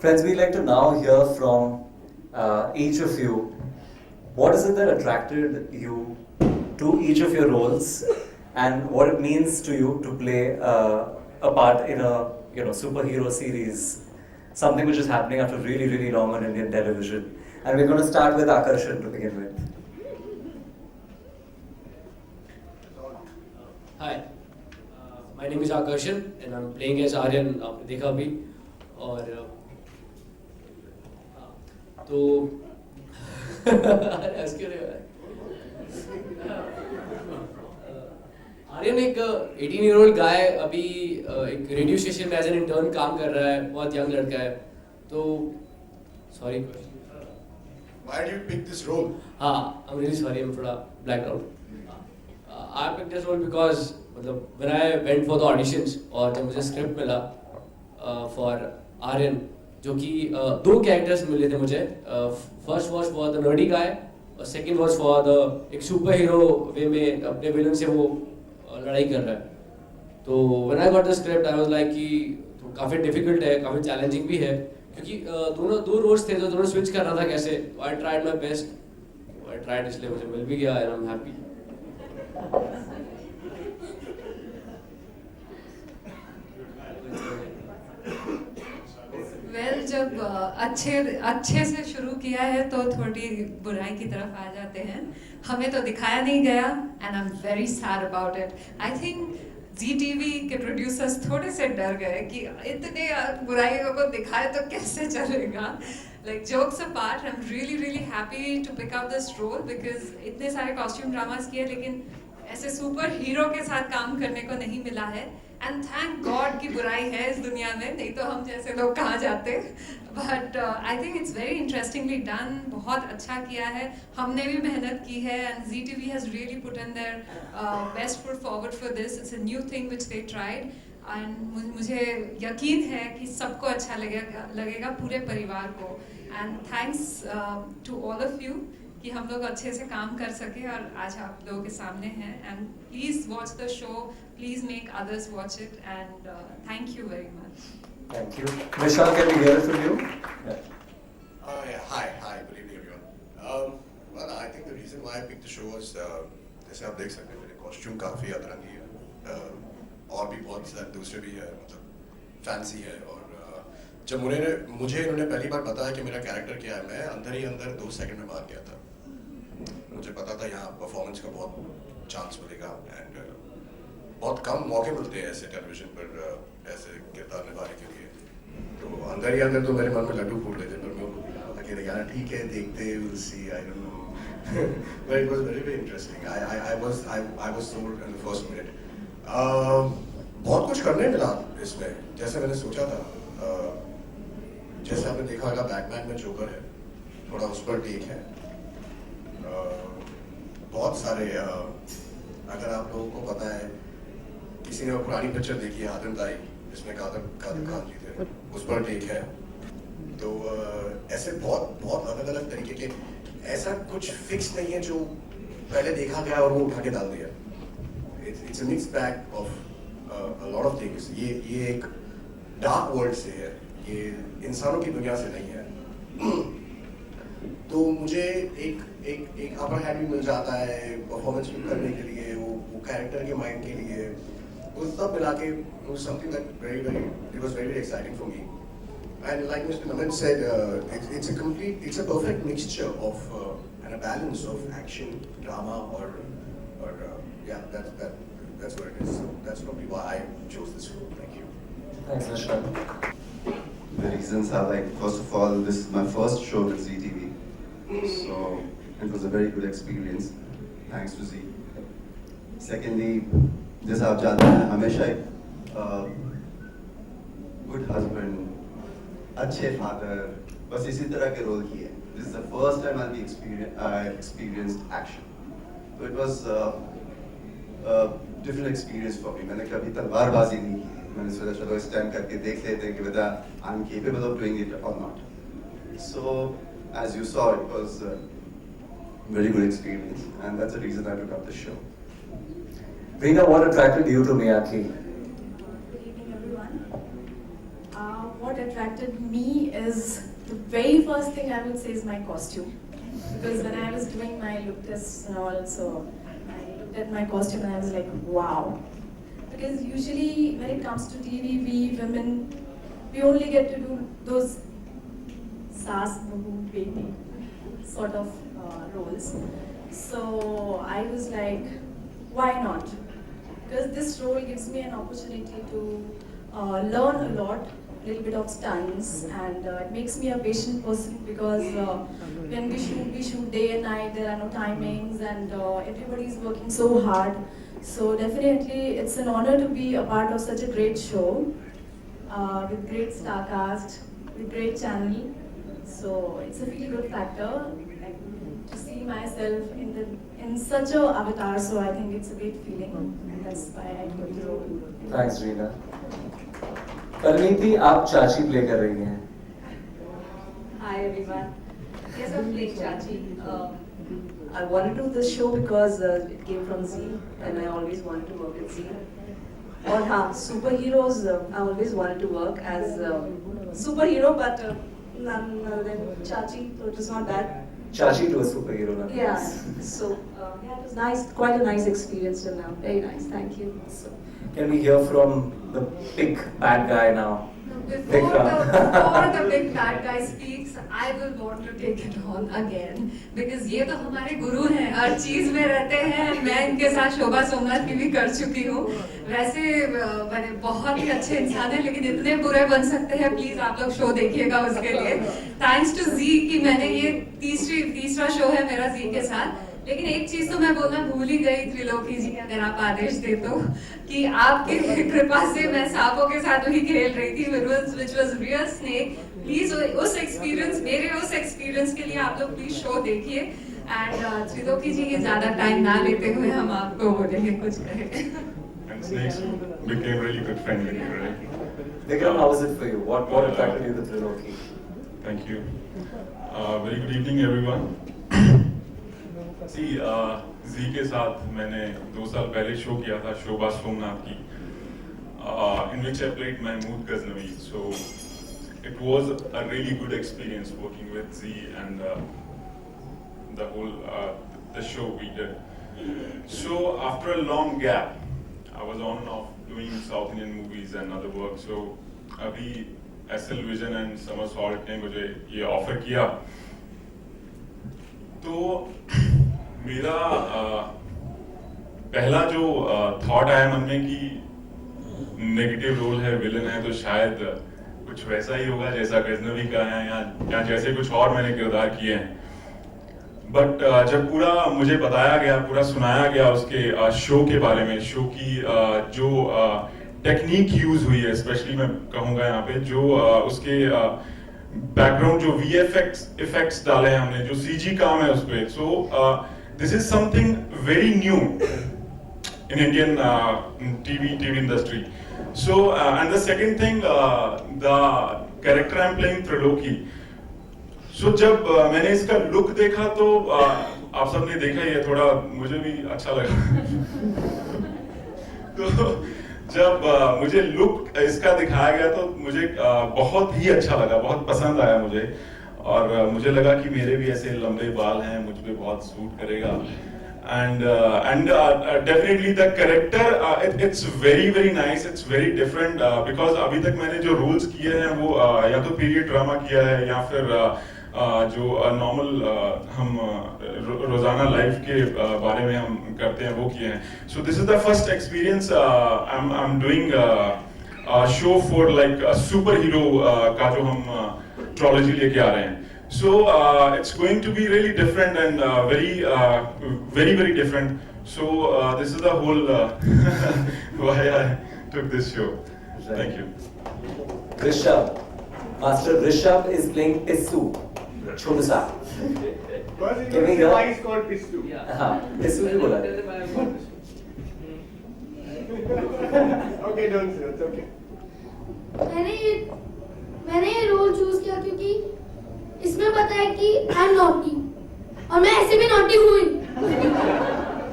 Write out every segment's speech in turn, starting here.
Friends, we'd like to now hear from each of you. What is it that attracted you to each of your roles, and what it means to you to play a part in a superhero series, something which is happening after really really long on Indian television. And we're going to start with Akarshan to begin with. Hi, my name is Akarshan and I'm playing as Aryan. आपने देखा भी और तो हंस क्यों रहे हो? आर्यन एक 18-year-old गाय अभी एक रेडियो स्टेशन में एज एन इंटर्न काम कर रहा है, बहुत यंग लड़का है. तो sorry. Why did you pick this role? हाँ, I'm really sorry, I'm थोड़ा blacked out. I picked this role because मतलब when I went for the auditions और जब मुझे स्क्रिप्ट मिला for आर्यन, जो कि दो कैरेक्टर्स मिले थे मुझे. First was for the nerdy guy और सेकंड वॉज फॉर द एक सुपर हीरो वे में अपने विलन से वो लड़ाई कर रहा है. तो when I got the script I was like कि तो काफ़ी डिफिकल्ट है, काफ़ी चैलेंजिंग भी है, क्योंकि दोनों दो रोल्स थे तो दोनों स्विच करना था कैसे. I tried my best, I tried, इसलिए मुझे मिल भी गया and I am happy. Well जब अच्छे से शुरू किया है तो थोड़ी बुराई की तरफ आ जाते हैं. हमें तो दिखाया नहीं गया and I am very sad about it. I think ZTV के प्रोड्यूसर्स थोड़े से डर गए कि इतने बुराइयों को दिखाए तो कैसे चलेगा. Like jokes apart, I'm really happy to pick up this role because इतने सारे कॉस्ट्यूम ड्रामास किए लेकिन ऐसे सुपर हीरो के साथ काम करने को नहीं मिला है. एंड थैंक गॉड की बुराई है इस दुनिया में, नहीं तो हम जैसे लोग कहाँ जाते. But I think it's very interestingly done. बहुत अच्छा किया है, हमने भी मेहनत की है and ZTV has really put in their best foot forward for this. It's a new thing which they tried and मुझे यकीन है कि सबको अच्छा लगेगा पूरे परिवार को. And thanks to all of you कि हम लोग अच्छे से काम कर सके और आज आप लोगों के सामने हैं. And please watch the show, please make others watch it and thank you very much. Thank you. Vishal, can we hear it from you? Yeah. Hi, good evening everyone. Well, I think the reason why I picked the show was जैसे आप देख सकते हैं मेरे costume काफ़ी अतरंगी है, और भी बहुत सारे दूसरे भी है, मतलब फैंसी है. और जब मुझे इन्होंने पहली बार बताया कि मेरा कैरेक्टर क्या है, मैं अंदर ही अंदर 2 सेकंड में मार गया था. मुझे पता था यहाँ परफॉर्मेंस का बहुत चांस मिलेगा एंड बहुत कम मौके मिलते हैं ऐसे टेलीविजन पर ऐसे किरदार निभाने के लिए. तो अंदर ही अंदर तो मेरे मन में लड्डू फूट रहे थे, पर मैं उनको कहा था कि यार ठीक है, देखते हैं, will see, I don't know. But it was very interesting. I was sold in the first minute. बहुत कुछ करने मिला इसमें जैसे मैंने सोचा था. जैसे आपने देखा होगा बैटमैन में जोकर है, थोड़ा उस पर टेक है. बहुत सारे अगर आप लोगों को पता है, किसी ने वो पुरानी पिक्चर देखी है आदमताई, जिसमें कादर खान जी थे, उस पर टेक है. तो ऐसे बहुत अलग अलग तरीके के, ऐसा कुछ फिक्स नहीं है जो पहले देखा गया और वो उठा के डाल दिया. It's a mix bag of a lot of things. ये एक डार्क वर्ल्ड से है, ये इंसानों की दुनिया से नहीं है. तो मुझे एक अपर हैंड भी मिल जाता है परफॉर्मेंस करने के लिए, वो कैरेक्टर के माइंड के लिए, वो सब मिला के something that it was very exciting for me. And like Mr. Naman said, it's a perfect mixture of and a balance of action, drama, or yeah, that's what it is. So that's probably why I chose this role. Thank you. Thanks, Vishal. The reasons are like, first of all, this is my first show with ZTV, so it was a very good experience. Thanks to Z. Secondly, जैसा आप जानते हैं, हमेशा एक good husband, अच्छे father, बस इसी तरह के रोल किए. This is the first time I experienced action. तो it was different experience for me. मैंने कभी तलवारबाजी नहीं की. मैंने सोचा चलो इस टाइम करके देख लेते हैं कि whether I'm capable of doing it or not. So as you saw, it was a very good experience, and that's the reason I took up the show. Veena, what attracted you to Miyaki? Good evening, everyone. What attracted me is the very first thing I would say is my costume. Because when I was doing my look tests and all, so I looked at my costume and I was like, wow. Because usually when it comes to TV, we women, we only get to do those saas, babu, baby sort of roles. So I was like, why not? Because this role gives me an opportunity to learn a lot, a little bit of stunts, and it makes me a patient person because when we shoot day and night, there are no timings, and everybody is working so hard. So definitely it's an honor to be a part of such a great show with great star cast, with great channel. So it's a really good factor, like, to see myself in such a avatar. So I think it's a great feeling, and that's why I took the role. Thanks, Reena. Parineeti, आप चाची play कर रही हैं. Hi everyone. Yes, I'm playing Chachi. I wanted to do this show because it came from Z, and I always wanted to work with Z. और हाँ, superheroes. I always wanted to work as superhero, but none other than Chachi, so it was not that. चाची to a superhero. ना? Yeah. So yeah, it was nice. Quite a nice experience till now. Very nice. Thank you. So, can we hear from the big bad guy now? Before the big bad guy speaks, I will want to take it on again because ये तो हमारे गुरु हैं, हर चीज में रहते हैं. मैं इनके साथ शोभा सोमनाथ की भी कर चुकी हूँ. वैसे मैंने बहुत ही अच्छे इंसान हैं, लेकिन इतने बुरे बन सकते हैं. प्लीज आप लोग शो देखिएगा उसके लिए. थैंक्स टू जी कि मैंने ये तीसरा शो है मेरा जी के साथ. लेकिन एक चीज तो मैं बोलना भूल ही गई त्रिलोकी जी, अगर आप आदेश दे तो, कि आपकी कृपा से मैं सांपों के साथ भी खेल रही थी, which was real snake. Please उस एक्सपीरियंस के लिए आप लोग प्लीज शो देखिए. एंड त्रिलोकी जी, ये ज्यादा टाइम ना लेते हुए हम आपको बोलेंगे कुछ कहें. And snakes became really good friend with you, right? Vikram, how was it for you? What attracted you to Triloki? Thank you. Very good evening, everyone. See, Z के साथ मैंने 2 साल पहले शो किया था, शोभा सोमनाथ की, in which I played Mahmood Ghaznavi. So it was a really good experience working with Z and the whole the show we did. So after a long gap, I was on and off doing South Indian movies and other work. So अभी SL Vision and Somersault ने मुझे ये offer किया, तो मेरा पहला जो thought आया मन में कि नेगेटिव रोल है, विलन है, तो शायद कुछ वैसा ही होगा जैसा गजनवी का है या जैसे कुछ और मैंने किरदार किए हैं. बट जब पूरा मुझे बताया गया, पूरा सुनाया गया उसके शो के बारे में, शो की जो टेक्निक यूज हुई है, स्पेशली मैं कहूँगा यहाँ पे, जो उसके बैकग्राउंड जो VFX इफेक्ट्स डाले हैं हमने, जो CG काम है उस पे. सो this is something very new in Indian TV industry. So and the second thing, the character I'm playing, Triloki. So जब मैंने इसका लुक देखा तो आप सबने देखा ही है, थोड़ा मुझे भी अच्छा लगा. तो जब मुझे लुक इसका दिखाया गया तो मुझे बहुत ही अच्छा लगा, बहुत पसंद आया मुझे, और मुझे लगा कि मेरे भी ऐसे लंबे बाल हैं, मुझ पे बहुत सूट करेगा. And definitely the character, it's very nice, it's very different because अभी तक मैंने जो roles किए हैं वो या तो period drama किया है या फिर जो नॉर्मल हम रोजाना लाइफ के बारे में हम करते हैं वो किए हैं. So this is the first experience I'm doing a show for like a superhero का जो हम ट्रॉलॉजी लेके आ रहे हैं. So it's going to be really different and very different. So this is the whole why I took this show. Thank you. Rishabh, Master Rishabh is playing Pissu, Chotu Sa. Can we hear? Why is called Pissu? हाँ, Pissu भी बोला. Okay, don't say it's okay. मैंने ये role choose किया क्योंकि इसमें पता है कि आई एम नॉटी और मैं ऐसे भी नॉटी हुई,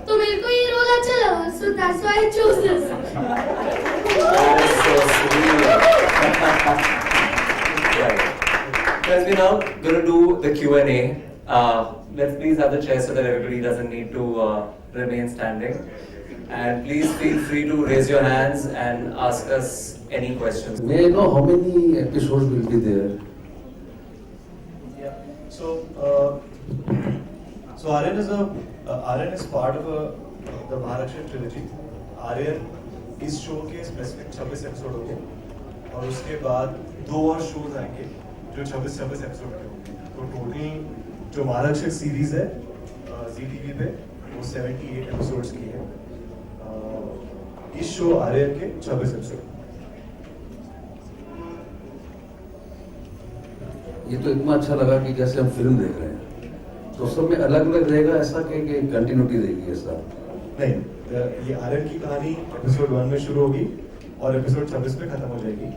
तो मेरे को ये रोल अच्छा लगा. So that's why I choose this. That is so sweet. we're now going to do the Q&A. Let's please have the chair so that everybody doesn't need to remain standing. And please feel free to raise your hands and ask us any questions. May I know how many episodes will be there? Yeah. So Aryan is part of the Maharaksha trilogy. Aryan इस show के specific 26 episode होंगे और उसके बाद 2 और shows आएंगे जो 26 episode के होंगे. तो टोटल जो महारक्षक सीरीज है जी टीवी पे वो 78 एपिसोड्स की है. इस शो आर्यन के 26 एपिसोड. ये तो इतना अच्छा लगा कि जैसे हम फिल्म देख रहे हैं. तो सब में अलग अलग रहेगा ऐसा कि कंटिन्यूटी रहेगी ऐसा? नहीं, ये आर्यन की कहानी एपिसोड 1 में शुरू होगी और एपिसोड 26 में खत्म हो जाएगी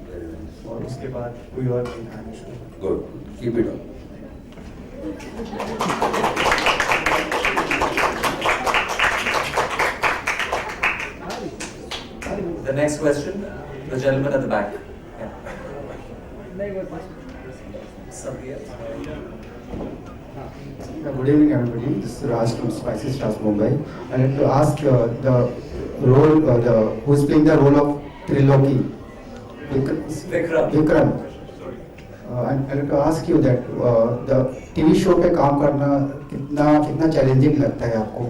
और उसके बाद कोई और नई कहानी शुरू होगी. Good, keep it up. The next question, the gentleman at the back. Yeah. Somebody else? Good evening, everybody. This is Raj from Spicy Stars, Mumbai. I'd like to ask the role, who's playing the role of Triloki? Vikram. I'd like to ask you that the TV show पे काम करना कितना challenging लगता है आपको?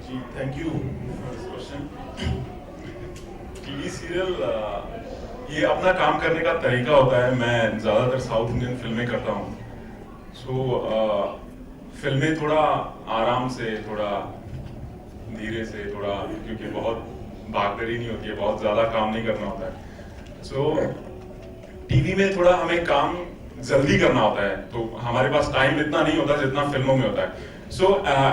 जी, thank you for this question. TV serial ये अपना काम करने का तरीका होता है. मैं ज़्यादातर साउथ इंडियन फिल्में करता हूँ. सो फिल्में थोड़ा आराम से, थोड़ा धीरे से, थोड़ा, क्योंकि बहुत भागदौड़ी नहीं होती है, बहुत ज़्यादा काम नहीं करना होता है. सो टीवी में थोड़ा हमें काम जल्दी करना होता है, तो हमारे पास टाइम इतना नहीं होता जितना फिल्मों में होता है. सो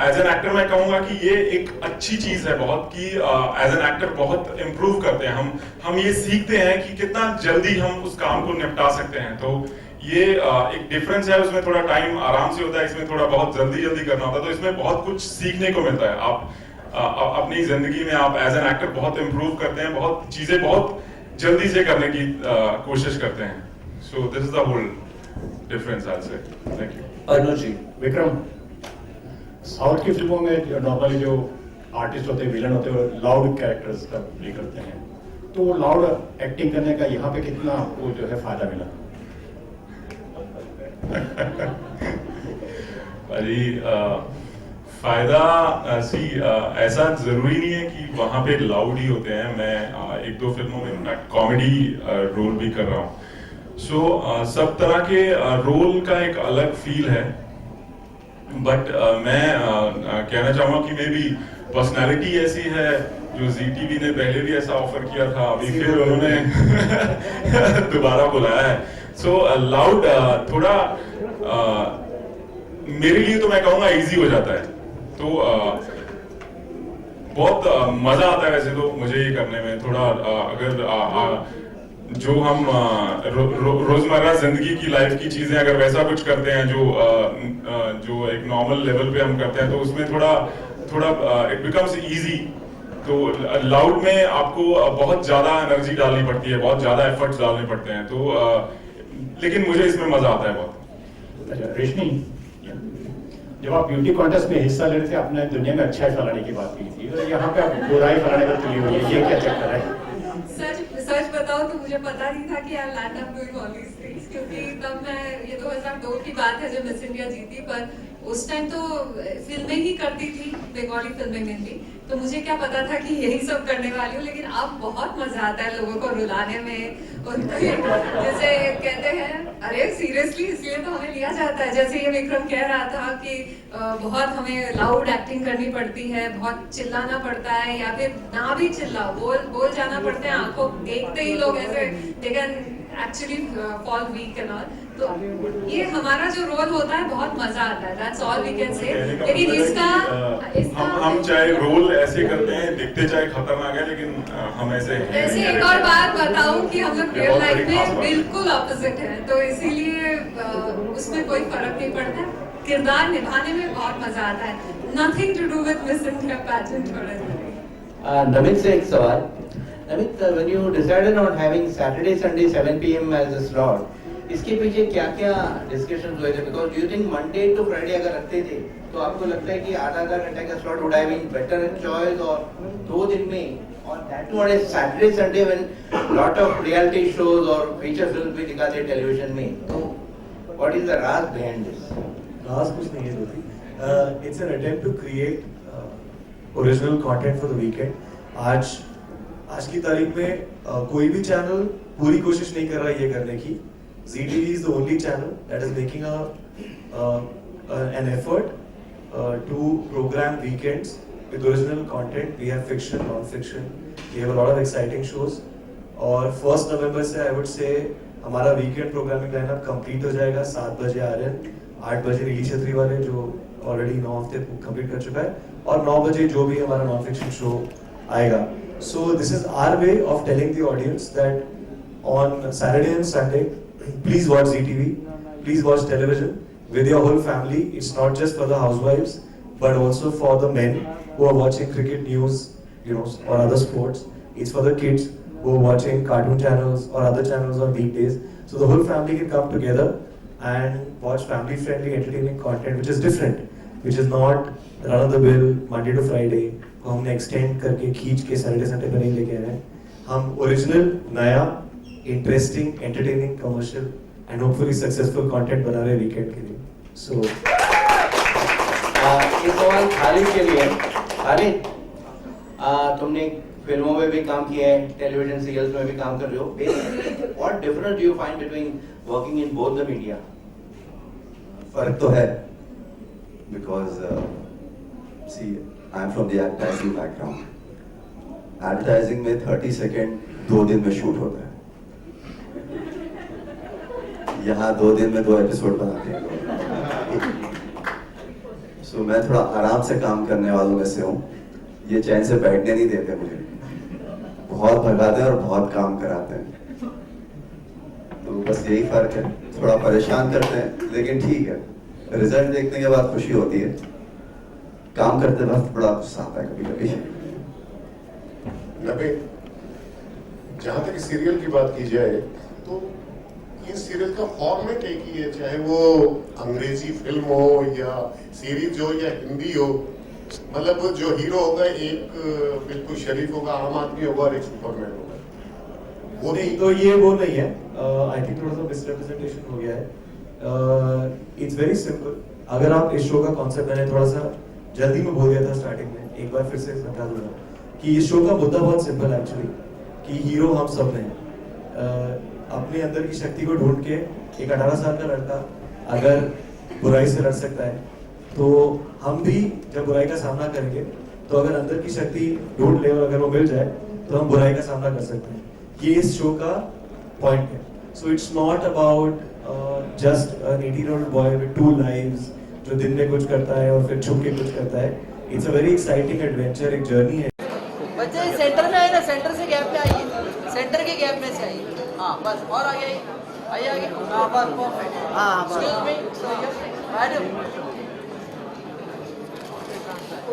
एज एन एक्टर मैं कहूँगा कि ये एक अच्छी चीज़ है बहुत, कि एज एन एक्टर बहुत इम्प्रूव करते हैं हम ये सीखते हैं कि कितना जल्दी हम उस काम को निपटा सकते हैं. तो ये एक डिफरेंस है. उसमें थोड़ा टाइम आराम से होता है, इसमें थोड़ा बहुत जल्दी करना होता है. तो इसमें बहुत कुछ सीखने को मिलता है. आप अपनी जिंदगी में आप एज एन एक्टर बहुत इम्प्रूव करते हैं, बहुत चीजें बहुत जल्दी से करने की कोशिश करते हैं. So this is the whole difference I said. Thank you. Anuj ji. Vikram, south की फिल्मों में नॉर्मली जो आर्टिस्ट होते हैं, विलन होते हैं, लाउड कैरेक्टर्स का प्ले करते हैं. तो वो लाउड एक्टिंग करने का यहाँ पे कितना आपको जो है फायदा मिला? भाई फायदा ऐसा जरूरी नहीं है कि वहां पे लाउड ही होते हैं. मैं 1-2 फिल्मों में इनफैक्ट कॉमेडी रोल भी कर रहा हूँ. सो सब तरह के रोल का एक अलग फील है. बट मैं कहना चाहूँगा कि मे बी पर्सनैलिटी ऐसी है जो जी टीवी ने पहले भी ऐसा ऑफर किया था, अभी फिर उन्होंने दोबारा बुलाया है. सो लाउड थोड़ा मेरे लिए तो मैं कहूँगा इजी हो जाता है. तो बहुत मजा आता है वैसे तो मुझे ये करने में. थोड़ा अगर जो हम रोजमर्रा जिंदगी की लाइफ की चीजें अगर वैसा कुछ करते हैं जो एक नॉर्मल लेवल पे हम करते हैं, तो उसमें थोड़ा इट बिकम्स इजी. तो लाउड में आपको बहुत ज्यादा एनर्जी डालनी पड़ती है, बहुत ज्यादा एफर्ट्स डालने पड़ते हैं. तो लेकिन मुझे इसमें मजा आता है बहुत. अच्छा रेशमी, जब आप ब्यूटी कॉन्टेस्ट में हिस्सा ले रहे थे, आपने दुनिया में अच्छाई फैलाने की बात की थी, और यहाँ पे आप बुराई फैलाने पर तुली हुई है. ये क्या चक्कर है? सच बताओ तो मुझे पता नहीं था कि I land up doing all these things, क्योंकि तब मैं, ये 2002 की बात है जब मिस इंडिया जीती, पर उस टाइम तो फिल्में ही करती थी, बंगाली फिल्में में भी. तो मुझे क्या पता था कि यही सब करने वाली हूँ. लेकिन अब बहुत मजा आता है लोगों को रुलाने में. जैसे कहते हैं अरे सीरियसली, इसलिए तो हमें लिया जाता है. जैसे ये विक्रम कह रहा था कि बहुत हमें लाउड एक्टिंग करनी पड़ती है, बहुत चिल्लाना पड़ता है, या फिर ना भी चिल्लाओ, बोल जाना पड़ता है. आंखों देखते ही लोग ऐसे they can actually fall weak and all. तो ये हमारा जो रोल होता है बहुत मजा आता है. That's all we can say. लेकिन इसका हम चाहे रोल ऐसे करते हैं, दिखते चाहे खतरनाक है, लेकिन हम ऐसे हैं. वैसे एक और बात बताऊं कि हम लोग रियल लाइफ में बिल्कुल ऑपोजिट हैं, तो इसीलिए उसमें कोई फर्क नहीं पड़ता. किरदार निभाने में बहुत मजा आता है. Nothing to do with miss India pageant or anything. Namit से एक सवाल. Namit, when you decided on having Saturday, Sunday 7 p.m. as a slot, इसके पीछे क्या क्या डिस्कशन हुए थे? Because do you think Monday to Friday अगर रखते थे तो आपको लगता है कि आधा घंटे का slot would have been better choice, और 2 दिन में, और that too on Saturday Sunday when lot of reality shows और फीचर फिल्म भी दिखाते हैं टेलीविजन में, तो व्हाट इज द राज बिहाइंड दिस? राज कुछ नहीं है दोस्ती, it's an attempt to create original content for the weekend. आज की तारीख में कोई भी चैनल पूरी कोशिश नहीं कर रहा है ये करने की। ZTV is the only channel that is making an effort to program weekends with original content. We have fiction, non-fiction. We have a lot of exciting shows. और 1 नवंबर से I would say हमारा weekend programming lineup complete हो जाएगा। 7 बजे आर्यन, 8 बजे नीली छतरी वाले जो already 9 हफ्ते complete कर चुका है, और 9 बजे जो भी हमारा non-fiction show आएगा। So this is our way of telling the audience that on Saturday and Sunday, please watch ZTV, please watch television with your whole family. It's not just for the housewives, but also for the men who are watching cricket news, or other sports. It's for the kids who are watching cartoon channels or other channels on weekdays. So the whole family can come together and watch family-friendly, entertaining content, which is different, which is not run-of-the-mill Monday to Friday. को हमने extend करके खींच के Saturday Sunday पर नहीं लेके आए हैं। हम original, नया, interesting, entertaining, commercial and hopefully successful content बना रहे weekend के लिए। So ये सवाल खालिद के लिए। खालिद, तुमने फिल्मों में भी काम किया है, टेलीविजन सीरियल्स में भी काम कर रहे हो। Basically, what difference do you find between working in both the media? फर्क तो है, because see, I'm from the advertising background. Advertising में 30 सेकेंड 2 दिन में शूट होता है। यहाँ 2 दिन में 2 एपिसोड बनाते हैं। सो मैं थोड़ा आराम से काम करने वालों में से हूँ। ये चैन से बैठने नहीं देते मुझे, बहुत भगाते हैं और बहुत काम कराते हैं। तो बस यही फर्क है, थोड़ा परेशान करते हैं लेकिन ठीक है, रिजल्ट देखने के बाद खुशी होती है। काम करते वक्त बड़ा गुस्सा आता है कभी कभी। नबे, जहाँ तक सीरियल की बात की जाए तो ये सीरियल का फॉर्मेट एक ही है, चाहे वो अंग्रेजी फिल्म हो या सीरीज हो या हिंदी हो। मतलब जो हीरो होगा एक बिल्कुल शरीफ होगा, आम आदमी होगा, और एक सुपरमैन होगा। वो नहीं, तो ये वो नहीं है। आई थिंक थोड़ा सा मिसरिप्रेजेंटेशन हो गया है। It's very simple. अगर आप इस शो का कॉन्सेप्ट, मैंने थोड़ा सा जल्दी में बोल दिया था स्टार्टिंग में, एक बार फिर से बता दूंगा कि इस शो का मुद्दा बहुत सिंपल है एक्चुअली, कि हीरो हम सब हैं। अपने अंदर की शक्ति को ढूंढ के एक 18 साल का लड़का अगर बुराई से लड़ सकता है, तो हम भी जब बुराई का सामना करेंगे तो अगर अंदर की शक्ति ढूंढ ले और अगर वो मिल जाए तो हम बुराई का सामना कर सकते हैं। ये इस शो का पॉइंट है। So it's not about just an 18-year-old boy with 2 lives जो दिन में कुछ करता है और फिर छुप के कुछ करता है। It's a very exciting adventure, एक जर्नी है। बच्चे सेंटर में आए ना, सेंटर से गैप में आइए, सेंटर के गैप में से आइए। हाँ बस, और आगे आइए, आगे। हाँ बस, परफेक्ट। हाँ बस। Excuse me madam,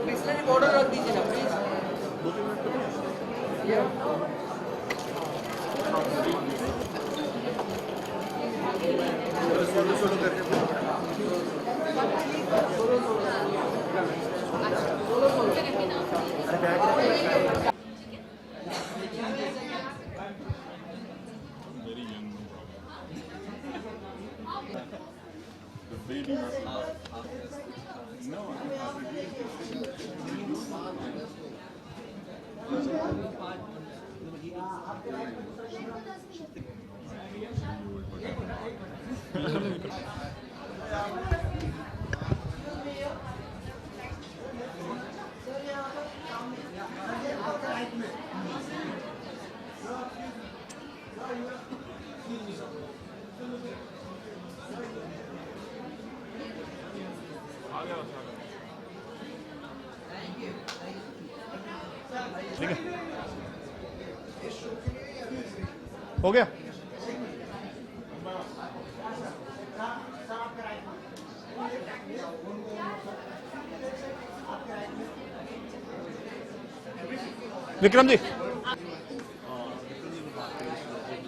Bisleri border रख दीजिए ना प्लीज। ठीक है, हो गया। विक्रम जी, क्या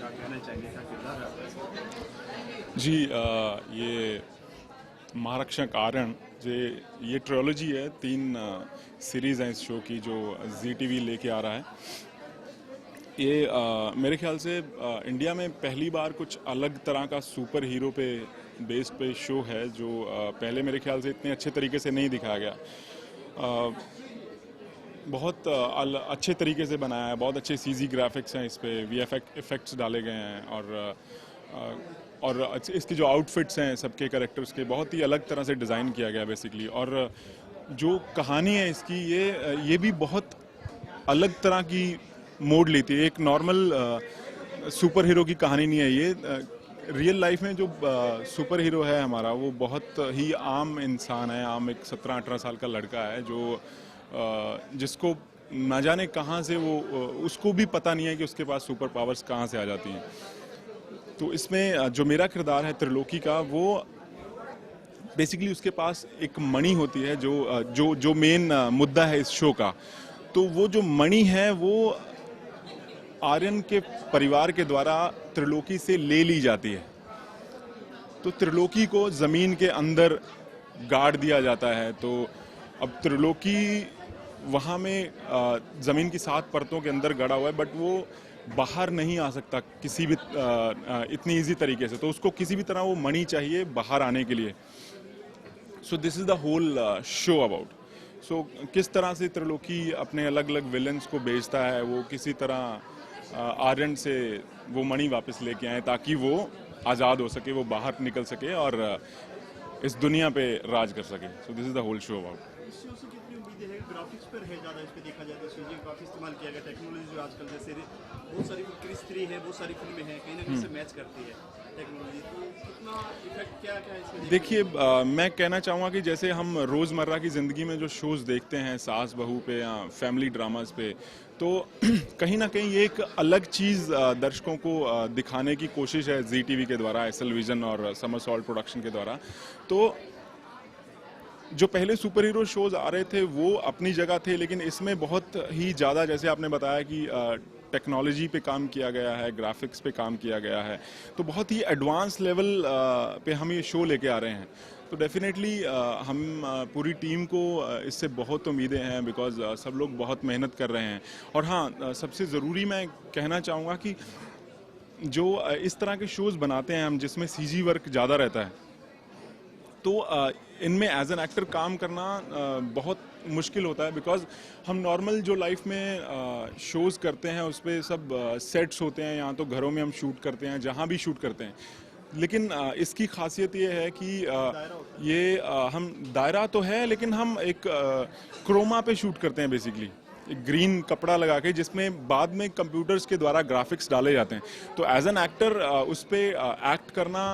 कहना चाहिए, क्या किरदार है आपका? जी ये महारक्षक आर्यन ये ट्रिलॉजी है, 3 सीरीज़ हैं इस शो की जो जी टीवी लेके आ रहा है। ये मेरे ख्याल से इंडिया में पहली बार कुछ अलग तरह का सुपर हीरो पे बेस्ड पे शो है जो पहले मेरे ख्याल से इतने अच्छे तरीके से नहीं दिखाया गया। बहुत अच्छे तरीके से बनाया है, बहुत अच्छे सीजी ग्राफिक्स हैं इस पे, वीएफएक्स इफेक्ट्स डाले गए हैं और इसकी जो आउटफिट्स हैं सबके कैरेक्टर्स के बहुत ही अलग तरह से डिज़ाइन किया गया बेसिकली। और जो कहानी है इसकी ये भी बहुत अलग तरह की मोड़ लेती है। एक नॉर्मल सुपर हीरो की कहानी नहीं है ये। रियल लाइफ में जो सुपर हीरो है हमारा वो बहुत ही आम इंसान है, आम एक 17-18 साल का लड़का है जो जिसको ना जाने कहाँ से वो उसको भी पता नहीं है कि उसके पास सुपर पावर्स कहाँ से आ जाती हैं। तो इसमें जो मेरा किरदार है त्रिलोकी का, वो बेसिकली उसके पास एक मणि होती है जो मेन मुद्दा है इस शो का। तो वो जो मणि है वो आर्यन के परिवार के द्वारा त्रिलोकी से ले ली जाती है। तो त्रिलोकी को ज़मीन के अंदर गाड़ दिया जाता है। तो अब त्रिलोकी वहाँ में ज़मीन की 7 परतों के अंदर गड़ा हुआ है, बट वो बाहर नहीं आ सकता किसी भी इतनी इजी तरीके से। तो उसको किसी भी तरह वो मणि चाहिए बाहर आने के लिए। So this is the whole show about. So किस तरह से त्रिलोकी अपने अलग अलग विलन्स को बेचता है, वो किसी तरह आर्यन से वो मणि वापस लेके आए ताकि वो आज़ाद हो सके, वो बाहर निकल सके और इस दुनिया पे राज कर सके। So this is the whole show about. इस शो से कितनी उम्मीदें हैं? ग्राफिक्स पर है ज़्यादा, इस पे देखा जाए तो सीजी काफ़ी इस्तेमाल किया गया। टेक्नोलॉजी जो आजकल जैसे बहुत सारी क्रिस 3 है, बहुत सारी फिल्में हैं, कहीं ना कहीं से मैच करती है टेक्नोलॉजी। तो कितना इफेक्ट क्या है इसमें? देखिए मैं कहना चाहूँगा कि जैसे हम रोज़मर्रा की ज़िंदगी में जो शोज़ देखते हैं सास बहू पे या फैमिली ड्रामास पे, तो कहीं ना कहीं ये एक अलग चीज़ दर्शकों को दिखाने की कोशिश है जी टीवी के द्वारा, एसएल विजन और समर सॉल्ट प्रोडक्शन के द्वारा। तो जो पहले सुपर हीरो शोज़ आ रहे थे वो अपनी जगह थे, लेकिन इसमें बहुत ही ज़्यादा, जैसे आपने बताया कि टेक्नोलॉजी पे काम किया गया है, ग्राफिक्स पे काम किया गया है, तो बहुत ही एडवांस लेवल पे हम ये शो लेके आ रहे हैं। तो डेफिनेटली हम पूरी टीम को इससे बहुत उम्मीदें हैं, बिकॉज सब लोग बहुत मेहनत कर रहे हैं। और हाँ, सबसे ज़रूरी मैं कहना चाहूँगा कि जो इस तरह के शोज़ बनाते हैं हम जिसमें सीजी वर्क ज़्यादा रहता है, तो इनमें एज एन एक्टर काम करना बहुत मुश्किल होता है। बिकॉज हम नॉर्मल जो लाइफ में शोज़ करते हैं उस पर सब सेट्स होते हैं, यहाँ तो घरों में हम शूट करते हैं, जहाँ भी शूट करते हैं। लेकिन इसकी खासियत ये है कि ये हम दायरा तो है, लेकिन हम एक क्रोमा पे शूट करते हैं बेसिकली, एक ग्रीन कपड़ा लगा के, जिसमें बाद में कंप्यूटर्स के द्वारा ग्राफिक्स डाले जाते हैं। तो एज एन एक्टर उस पर एक्ट करना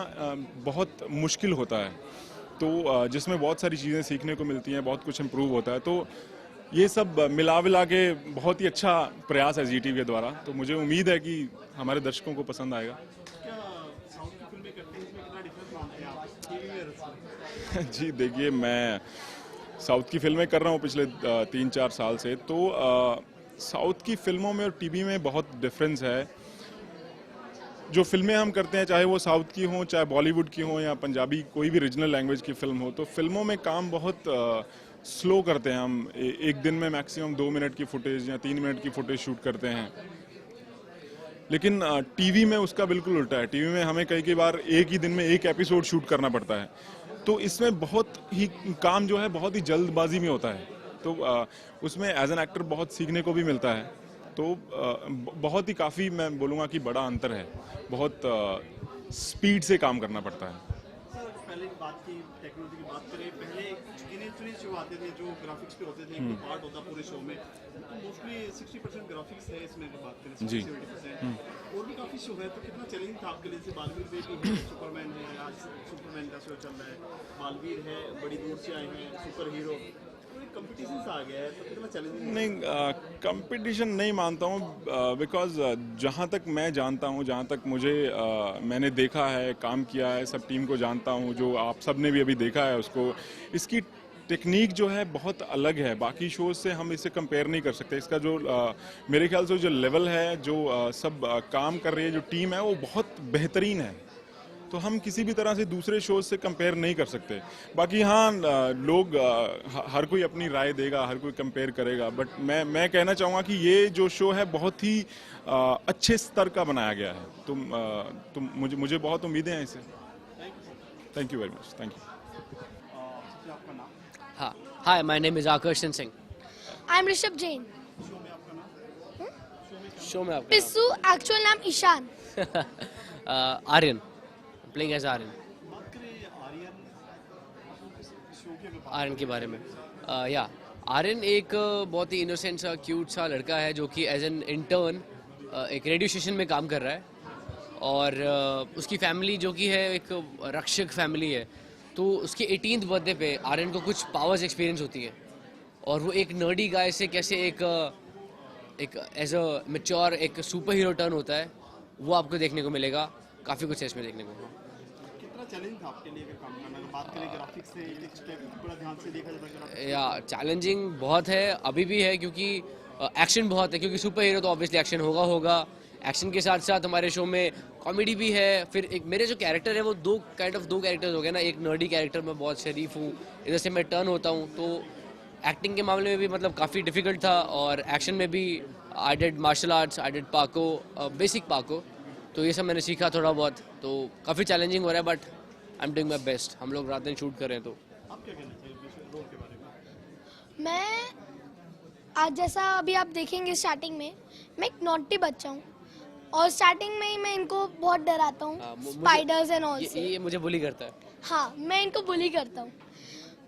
बहुत मुश्किल होता है। तो जिसमें बहुत सारी चीज़ें सीखने को मिलती हैं, बहुत कुछ इम्प्रूव होता है। तो ये सब मिला के बहुत ही अच्छा प्रयास है जी टीवी के द्वारा। तो मुझे उम्मीद है कि हमारे दर्शकों को पसंद आएगा। जी देखिए, मैं साउथ की फिल्में कर रहा हूँ पिछले 3-4 साल से, तो साउथ की फिल्मों में और टीवी में बहुत डिफरेंस है। जो फिल्में हम करते हैं, चाहे वो साउथ की हों, चाहे बॉलीवुड की हों या पंजाबी कोई भी रीजनल लैंग्वेज की फिल्म हो, तो फिल्मों में काम बहुत स्लो करते हैं हम। एक दिन में मैक्सिमम 2 मिनट की फुटेज या 3 मिनट की फुटेज शूट करते हैं। लेकिन टीवी में उसका बिल्कुल उल्टा है। टीवी में हमें कई बार एक ही दिन में एक एपिसोड शूट करना पड़ता है। तो इसमें बहुत ही काम जो है बहुत ही जल्दबाजी में होता है। तो उसमें एज एन एक्टर बहुत सीखने को भी मिलता है। तो बहुत ही काफ़ी मैं बोलूँगा कि बड़ा अंतर है, बहुत स्पीड से काम करना पड़ता है। सर पहले बात की टेक्नोलॉजी की बात करें, पहले कुछ गिने-चुने शो आते थे जो ग्राफिक्स पे होते थे, एक पार्ट होता पूरे शो में। तो मोस्टली 60% ग्राफिक्स है इसमें बात करें, 60-70%। और भी काफ़ी शो है, तो कितना चैलेंज था आपके लिए? जैसे बालवीर पे भी है, सुपरमैन है, आज सुपरमैन का शो चल रहा है, बालवीर है, बड़ी दूर से आए हैं सुपर हीरो, कंपटीशन आ गया है, तो कितना चैलेंजिंग? नहीं, कंपटीशन नहीं मानता हूँ, बिकॉज जहाँ तक मैं जानता हूँ, जहाँ तक मुझे मैंने देखा है, काम किया है, सब टीम को जानता हूँ, जो आप सब ने भी अभी देखा है उसको, इसकी टेक्निक जो है बहुत अलग है। बाकी शोज से हम इसे कंपेयर नहीं कर सकते। इसका जो मेरे ख्याल से जो लेवल है, जो सब काम कर रही है जो टीम है, वो बहुत बेहतरीन है। तो हम किसी भी तरह से दूसरे शोज से कंपेयर नहीं कर सकते। बाकी हाँ, लोग हर कोई अपनी राय देगा, हर कोई कंपेयर करेगा, बट मैं कहना चाहूँगा कि ये जो शो है बहुत ही अच्छे स्तर का बनाया गया है। तो मुझे बहुत उम्मीदें हैं इसे। Thank you very much. Thank you. हाँ, hi, my name is Akarshan Singh. I am Rishabh Jain. Show में आपका पिस्सू, एक्चुअल नाम ईशान। Aryan, playing as Aryan. आर्यन के बारे में या आर्यन एक बहुत ही इनोसेंट सा, क्यूट सा लड़का है जो कि एज एन इंटर्न एक रेडियो स्टेशन में काम कर रहा है, और उसकी फैमिली जो कि है एक रक्षक फैमिली है। तो उसके 18th बर्थडे पे आर्यन को कुछ पावर्स एक्सपीरियंस होती है, और वो एक नर्डी गाय से कैसे एक एज अ मैच्योर एक सुपर हीरो टर्न होता है, वो आपको देखने को मिलेगा। काफ़ी कुछ है इसमें देखने को। कितना चैलेंज था आपके लिए काम करना? अगर बात करें ग्राफिक्स से, एक स्टेप पूरा ध्यान से देखा जाता है। या चैलेंजिंग बहुत है, अभी भी है, क्योंकि एक्शन बहुत है, क्योंकि सुपर हीरो तो ऑब्वियसली एक्शन होगा। एक्शन के साथ साथ हमारे शो में कॉमेडी भी है। फिर एक मेरे जो कैरेक्टर है वो दो कैरेक्टर्स हो गए ना। एक नर्डी कैरेक्टर में बहुत शरीफ हूँ, इधर से मैं टर्न होता हूँ, तो एक्टिंग के मामले में भी मतलब काफ़ी डिफिकल्ट था, और एक्शन में भी I did martial arts, I did parkour, basic parkour, तो ये सब मैंने सीखा थोड़ा बहुत। तो काफ़ी चैलेंजिंग हो रहा है, but I am doing my best. हम लोग रात दिन शूट कर रहे हैं। तो आप क्या कहना चाहिए रोल के बारे में? मैं आज जैसा अभी आप देखेंगे स्टार्टिंग में, मैं एक नॉटी बच्चा हूँ, और स्टार्टिंग में ही मैं इनको बहुत डराता हूँ, स्पाइडर्स एंड ऑल से। ये मुझे बुली करता है। हाँ, मैं इनको बुली करता हूँ।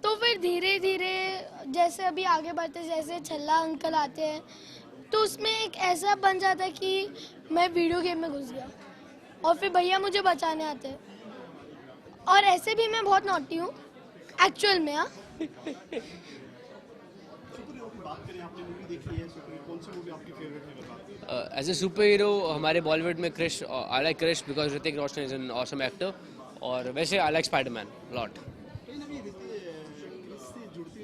तो फिर धीरे धीरे जैसे अभी आगे बढ़ते, जैसे छल्ला अंकल आते हैं, तो उसमें एक ऐसा बन जाता है कि मैं वीडियो गेम में घुस गया, और फिर भैया मुझे बचाने आते हैं। और ऐसे भी मैं बहुत नॉटी हूँ एक्चुअल में। हाँ, एज ए सुपर हीरो हमारे बॉलीवुड में Krrish, I like Krrish because Hrithik Roshan is an awesome actor, और वैसे I like Spiderman lot.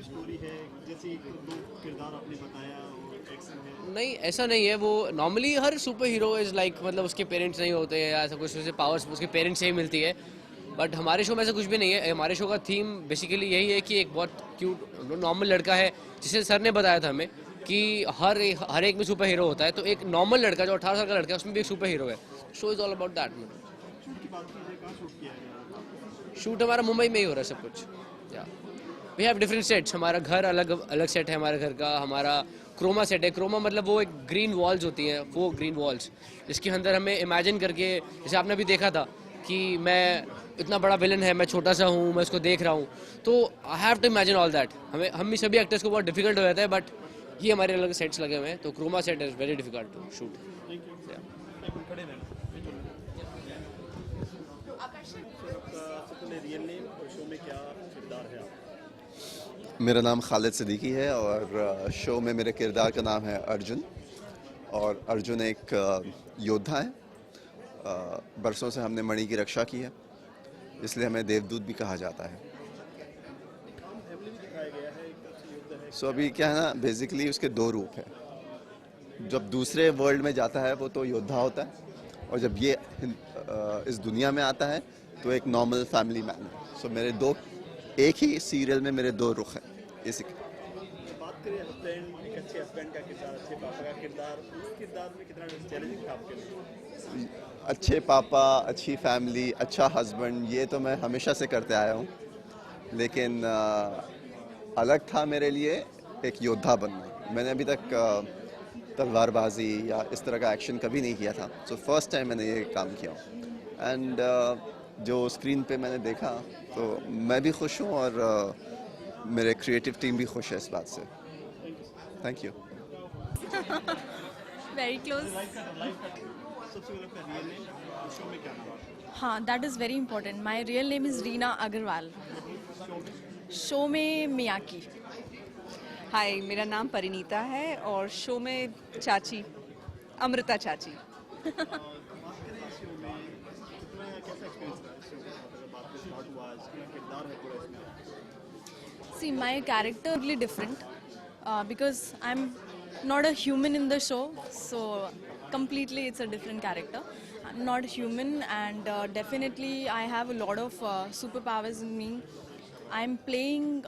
Story है, जैसे दो किरदार आपने बताया, और एक्शन है। नहीं, ऐसा नहीं है। वो normally her super hero is like, मतलब उसके पेरेंट्स नहीं होते हैं या ऐसा कुछ, उसे पावर्स उसके पेरेंट्स से ही मिलती है। बट हमारे शो में ऐसा कुछ भी नहीं है। हमारे शो का थीम बेसिकली यही है कि एक बहुत क्यूट नॉर्मल लड़का है, जिसे सर ने बताया था हमें कि हर एक में सुपर हीरो होता है। तो एक नॉर्मल लड़का जो 18 साल का लड़का है, उसमें भी एक सुपर हीरो है। Show is all about that. Shoot हमारा मुंबई में ही हो रहा है सब कुछ। We have different sets. हमारा घर अलग सेट है हमारे घर का। हमारा क्रोमा सेट है। क्रोमा मतलब वो एक ग्रीन वॉल्स होती हैं, वो ग्रीन वॉल्स, जिसके अंदर हमें इमेजिन करके, जैसे आपने अभी देखा था कि मैं इतना बड़ा विलन है, मैं छोटा सा हूँ, मैं उसको देख रहा हूँ, तो I have to imagine all that. हम सभी एक्टर्स को बहुत डिफिकल्ट हो जाता है, बट ये हमारे अलग सेट्स लगे हुए हैं। तो chroma set is very difficult to shoot. मेरा नाम खालिद सिद्दीकी है, और शो में मेरे किरदार का नाम है अर्जुन। और अर्जुन एक योद्धा है। बरसों से हमने मणि की रक्षा की है, इसलिए हमें देवदूत भी कहा जाता है। सो अभी क्या है ना, बेसिकली उसके दो रूप है। जब दूसरे वर्ल्ड में जाता है वो तो योद्धा होता है, और जब ये इस दुनिया में आता है तो एक नॉर्मल फैमिली मैन है। सो मेरे दो, एक ही सीरियल में मेरे दो रुख हैं। इसी बात करें हस्बैंड, एक अच्छे हस्बैंड का किरदार, अच्छे पापा का किरदार, उस किरदार में कितना चैलेंजिंग था आपके लिए? अच्छे पापा, अच्छी फैमिली, अच्छा हस्बैंड, ये तो मैं हमेशा से करते आया हूँ, लेकिन अलग था मेरे लिए एक योद्धा बनना। मैंने अभी तक तलवारबाजी या इस तरह का एक्शन कभी नहीं किया था। सो फर्स्ट टाइम मैंने ये काम किया, एंड जो स्क्रीन पे मैंने देखा तो मैं भी खुश हूँ, और मेरे क्रिएटिव टीम भी खुश है इस बात से। Thank you. Very close. हाँ, that is very important. My real name is Reena Agarwal. Show में मियाकी। हाय, मेरा नाम परिनीता है, और शो में चाची, अमृता चाची। See, my character is totally different because I'm not a human in the show, so completely it's a different character. not human, and definitely I have a lot of superpowers in me. I'm playing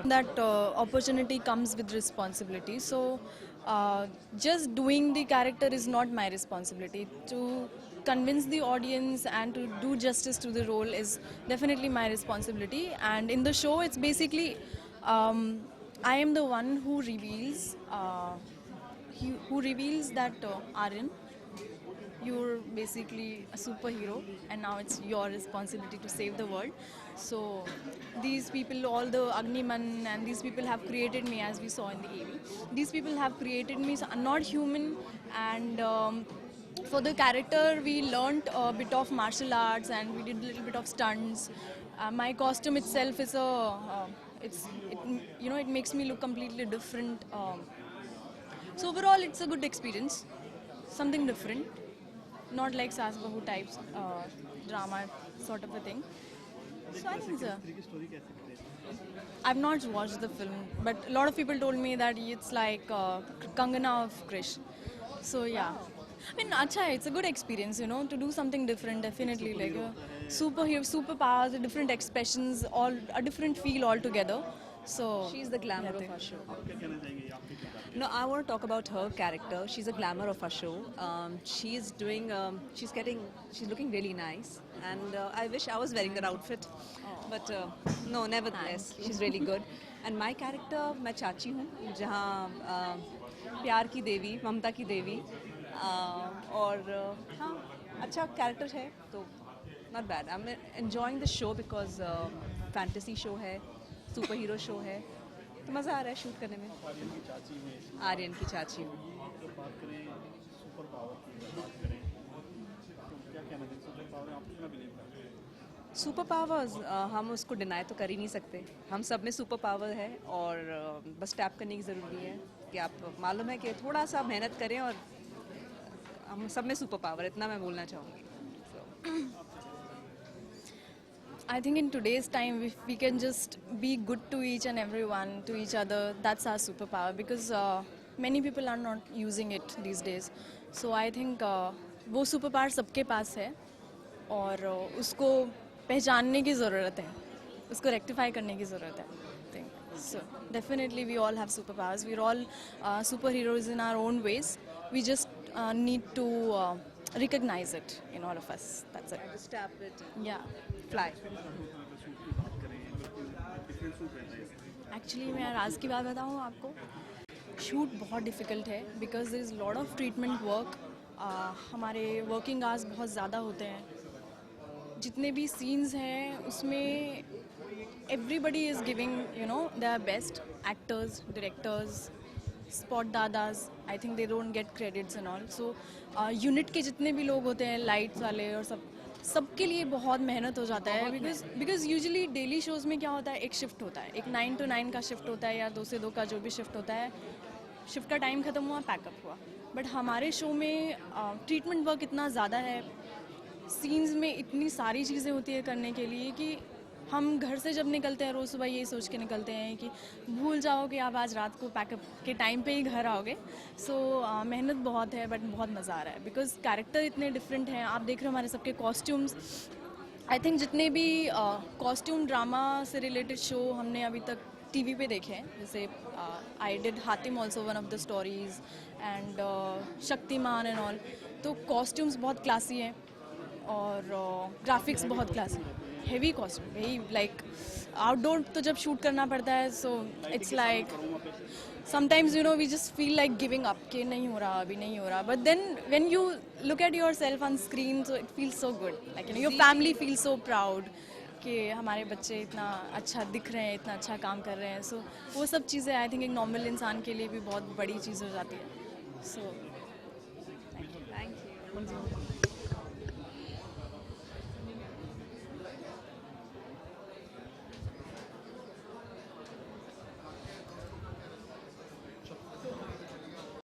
that opportunity comes with responsibility. So just doing the character is not my responsibility. To convince the audience and to do justice to the role is definitely my responsibility. And in the show, it's basically I am the one who reveals that Aryan, you're basically a superhero, and now it's your responsibility to save the world. So these people, all the Agniman and these people have created me, as we saw in the AV. These people have created me, so I'm not human. And for the character, we learnt a bit of martial arts and we did a little bit of stunts. My costume itself is it makes me look completely different. So overall, it's a good experience, something different, not like Saas Bahu types drama sort of a thing. So I think so. I've not watched the film, but a lot of people told me that it's like Kangana of Krish. So yeah, I mean, it's a good experience, to do something different. Definitely, like superpowers, different expressions, all a different feel altogether. So she's the glamour of our show. No, I want to talk about her character. She's a glamour of our show. She's looking really nice, and I wish I was wearing that outfit, but no, nevertheless, she's really good. And my character, मैं चाची हूँ, जहाँ प्यार की देवी, ममता की देवी, और हाँ, अच्छा character है, तो not bad. I'm enjoying the show because fantasy show है, superhero show है, तो मज़ा आ रहा है शूट करने में. आर्यन की चाची हूँ. सुपर पावर्स हम उसको डिनाई तो कर ही नहीं सकते. हम सब में सुपर पावर है और बस टैप करने की ज़रूरी है कि आप मालूम है कि थोड़ा सा मेहनत करें और हम सब में सुपर पावर है. इतना मैं बोलना चाहूँगी. I think in today's time, if we can just be good to each and everyone, to each other, that's our superpower, because many people are not using it these days. So I think वो superpower सबके पास है और उसको पहचानने की ज़रूरत है, उसको rectify करने की ज़रूरत है. I think. So definitely we all have superpowers. We're all superheroes in our own ways. We just need to recognize it in all of us. That's it. Just tap it. Yeah. Fly. Actually मैं राज की बात बताऊँ आपको, shoot बहुत difficult है because there is lot of treatment work. हमारे working hours बहुत ज़्यादा होते हैं. जितने भी सीन्स हैं उसमें everybody is giving their best. Actors, directors, spot दादाज, I think they don't get credits and all. So unit के जितने भी लोग होते हैं, लाइट्स वाले और सबके लिए बहुत मेहनत हो जाता है. बिकॉज यूजुअली डेली शोज़ में क्या होता है, एक शिफ्ट होता है, एक 9 to 9 का शिफ्ट होता है या 2 से 2 का जो भी शिफ्ट होता है. शिफ्ट का टाइम ख़त्म हुआ, पैकअप हुआ. बट हमारे शो में ट्रीटमेंट वर्क इतना ज़्यादा है, सीन्स में इतनी सारी चीज़ें होती है करने के लिए कि हम घर से जब निकलते हैं रोज़ सुबह यही सोच के निकलते हैं कि भूल जाओ कि आप आज रात को पैकअप के टाइम पे ही घर आओगे. सो मेहनत बहुत है बट बहुत मज़ा आ रहा है बिकॉज कैरेक्टर इतने डिफरेंट हैं. आप देख रहे हो हमारे सबके कॉस्ट्यूम्स. आई थिंक जितने भी कॉस्ट्यूम ड्रामा से रिलेटेड शो हमने अभी तक टीवी पे देखे हैं, जैसे I did Hatim also one of the stories and Shaktimaan and all, तो कॉस्ट्यूम्स बहुत क्लासी हैं और ग्राफिक्स बहुत क्लासी हैं. Heavy costume, very like outdoor तो जब शूट करना पड़ता है so it's like sometimes we just feel like giving up कि नहीं हो रहा, अभी नहीं हो रहा. But then when you look at your self on screen so it feels so good, like your family feels so proud कि हमारे बच्चे इतना अच्छा दिख रहे हैं, इतना अच्छा काम कर रहे हैं. सो वो सब चीज़ें आई थिंक एक नॉर्मल इंसान के लिए भी बहुत बड़ी चीज़ हो जाती है. So thank you.